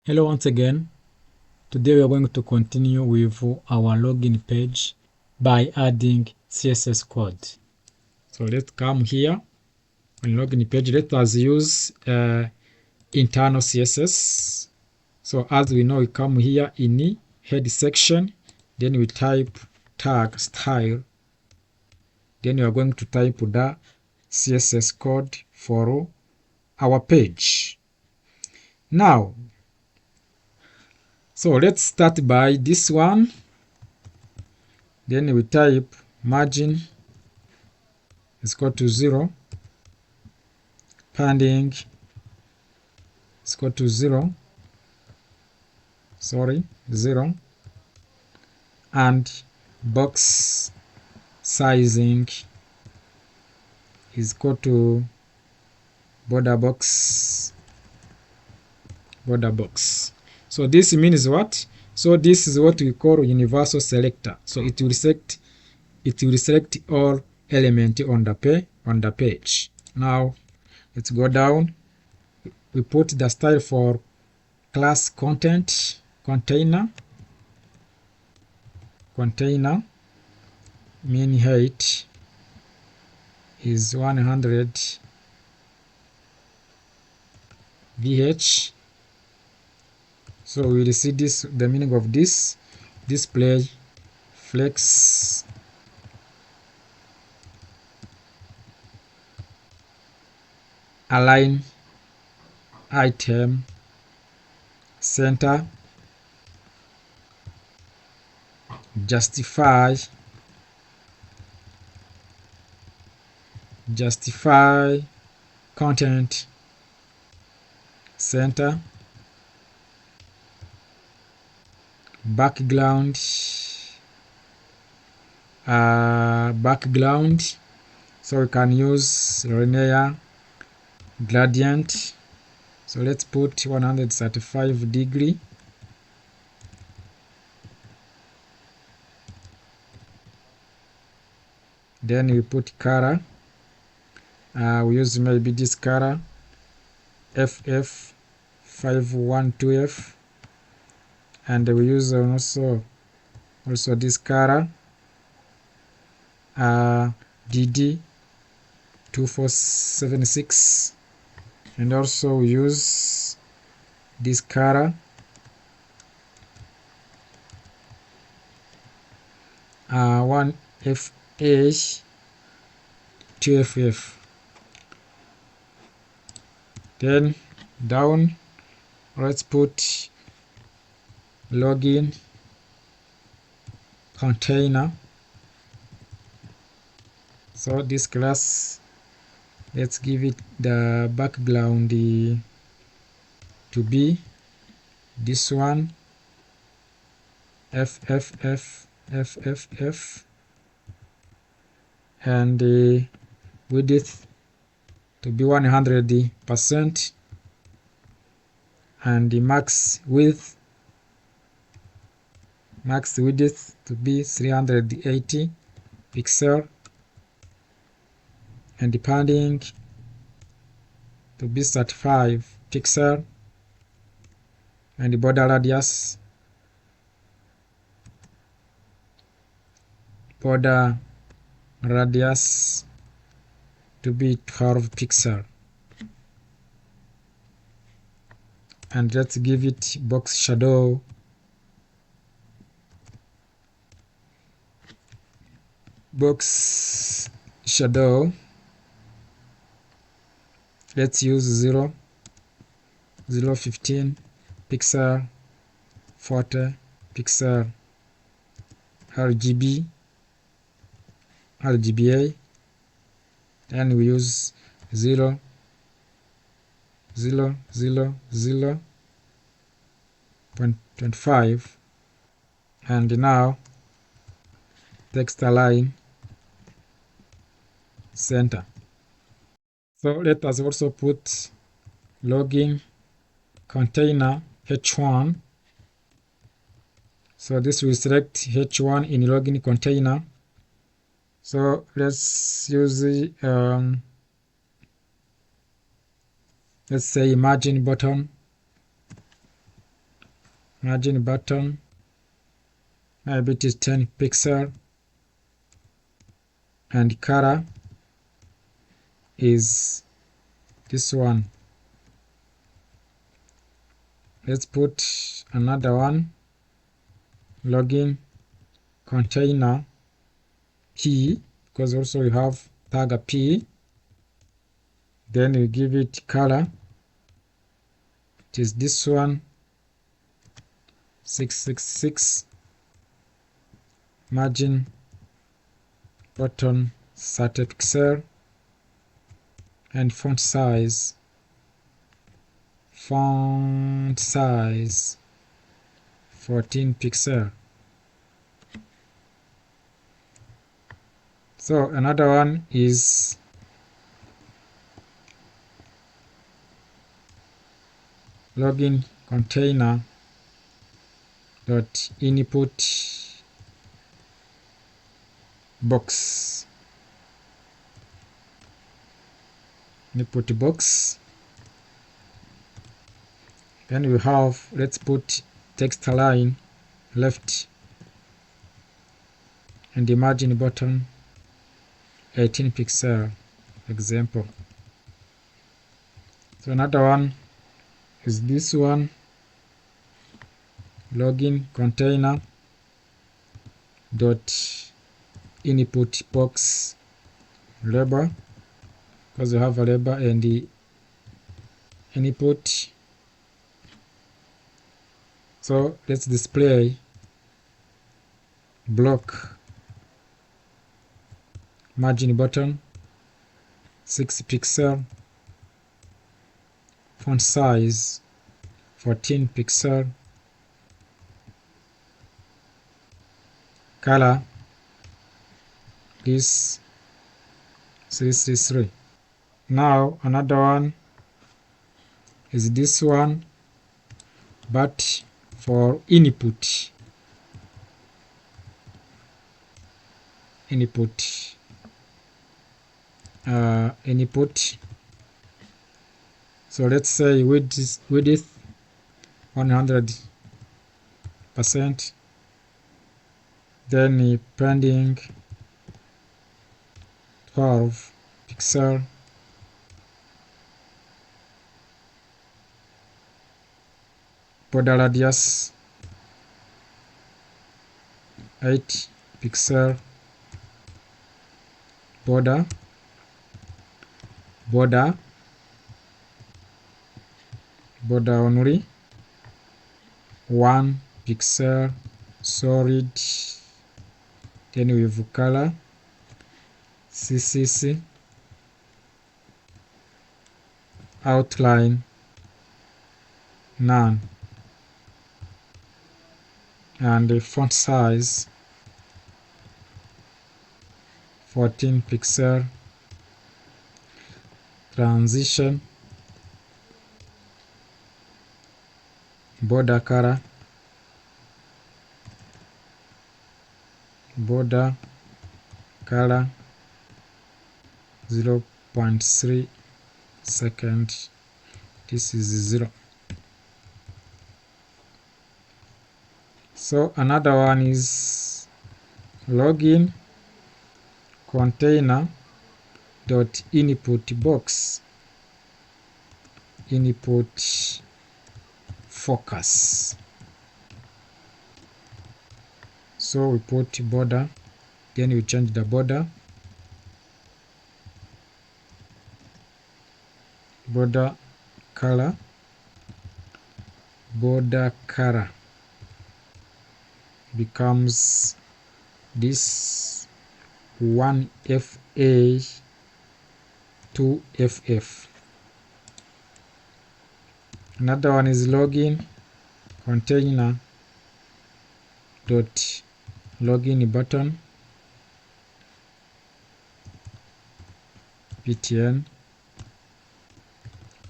Hello once again. Today we are going to continue with our login page by adding CSS code. So let's come here on login page. Let us use internal CSS. So as we know, we come here in the head section, then we type tag style. Then we are going to type the CSS code for our page. Now, so let's start by this one. Then we type margin is equal to 0, padding is equal to 0, 0, and box sizing is equal to border box. So this means what? So this is what we call universal selector. So it will select all elements on the page. Now let's go down. We put the style for class content container mean height is 100 VH. So we will see this, the meaning of this: display flex align item center, justify content center, background so we can use linear gradient. So let's put 135 degree. Then we put color. We use maybe this color FF512F, and we use also this color DD2476, and also we use this color one FH2FF. Then down, let's put login container. So this class, let's give it the background to be this one, FFF, and the width to be 100%, and the max width to be 380 pixel, and the padding to be 35 pixel, and the border radius to be 12 pixel, and let's give it box shadow let's use 0, 15 pixel, 40 pixel, RGBA, and we use 0, 0.25, and now text align center. So let us also put login container H1. So this will select H1 in login container. So let's use the let's say margin button margin button, maybe it is 10 pixel, and color is this one. Let's put another one, login container p, because also we have tag p. Then we give it color, it is this one, 666, margin button 30 pixel, and font size 14 pixel. So another one is login container dot input box, then we have, let's put text line left, and the margin button 18 pixel example. So another one is this one, login container dot input box label, because we have a label and the input. So let's display block, margin button 6 pixel, font size 14 pixel, color is 333. Now another one is this one, but for input. So let's say width 100%, then pending 12 pixel, border radius 8 pixel, border only 1 pixel, solid, then we have color CCC, outline none, and the font size 14 pixel, transition, border color, 0.3 second, this is 0. So another one is login container dot input box, input focus. So we put border, then we change the border color, becomes this 1FA 2FF. Another one is login container dot login button btn,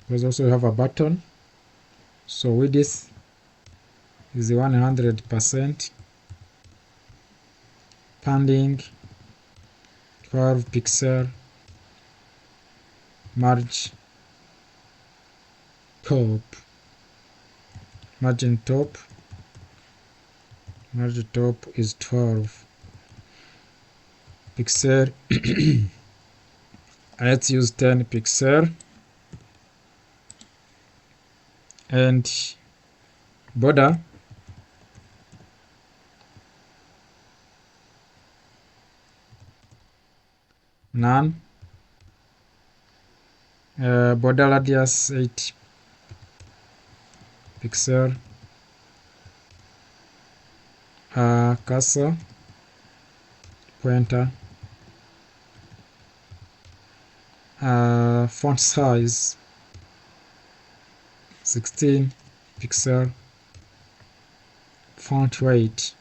because also we have a button. So with this is 100%, pending 12 pixel, margin top Margin top is 12 pixel. Let's use 10 pixel, and border none. Border radius 8 pixel. Cursor pointer. Font size 16 pixel. Font weight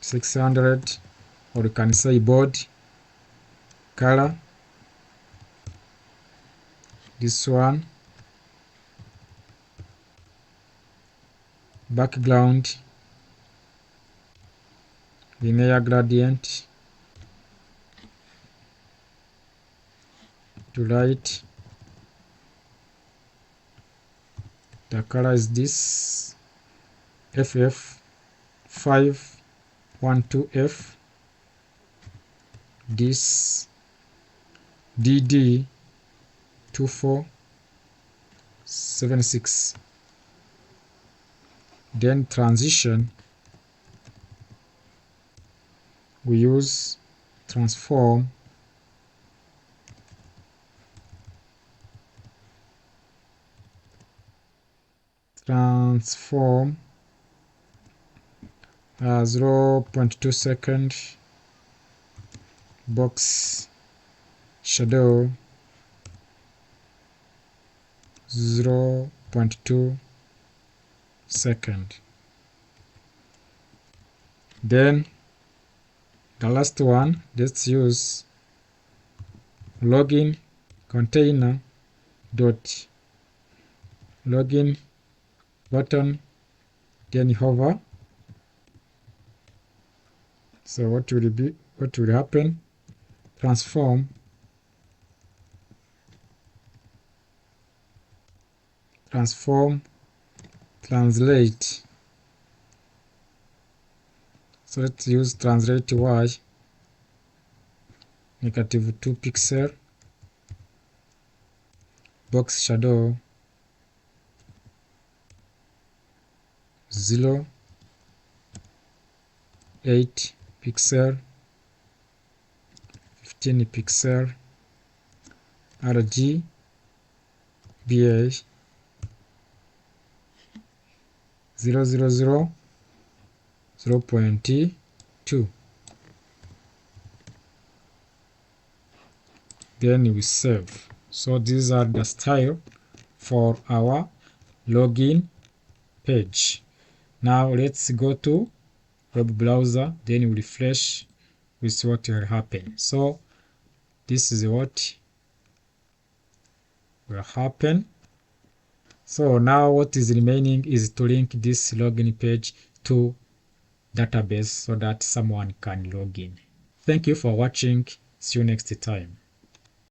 600, or you can say bold. Color, this one. Background, linear gradient to right. The color is this, FF512F. This DD2476. Then transition, we use transform, transform 0.2 second, box shadow 0.2 second. Then the last one, let's use login container dot login button, then hover. So what will happen? Transform, translate. So let's use translate y, -2 pixel, box shadow 0.8 pixel, 15 pixel, RGBA 0.2. Then we save. So these are the style for our login page. Now let's go to web browser, then we refresh, we see what will happen. So this is what will happen. So now what is remaining is to link this login page to database so that someone can log in. Thank you for watching. See you next time.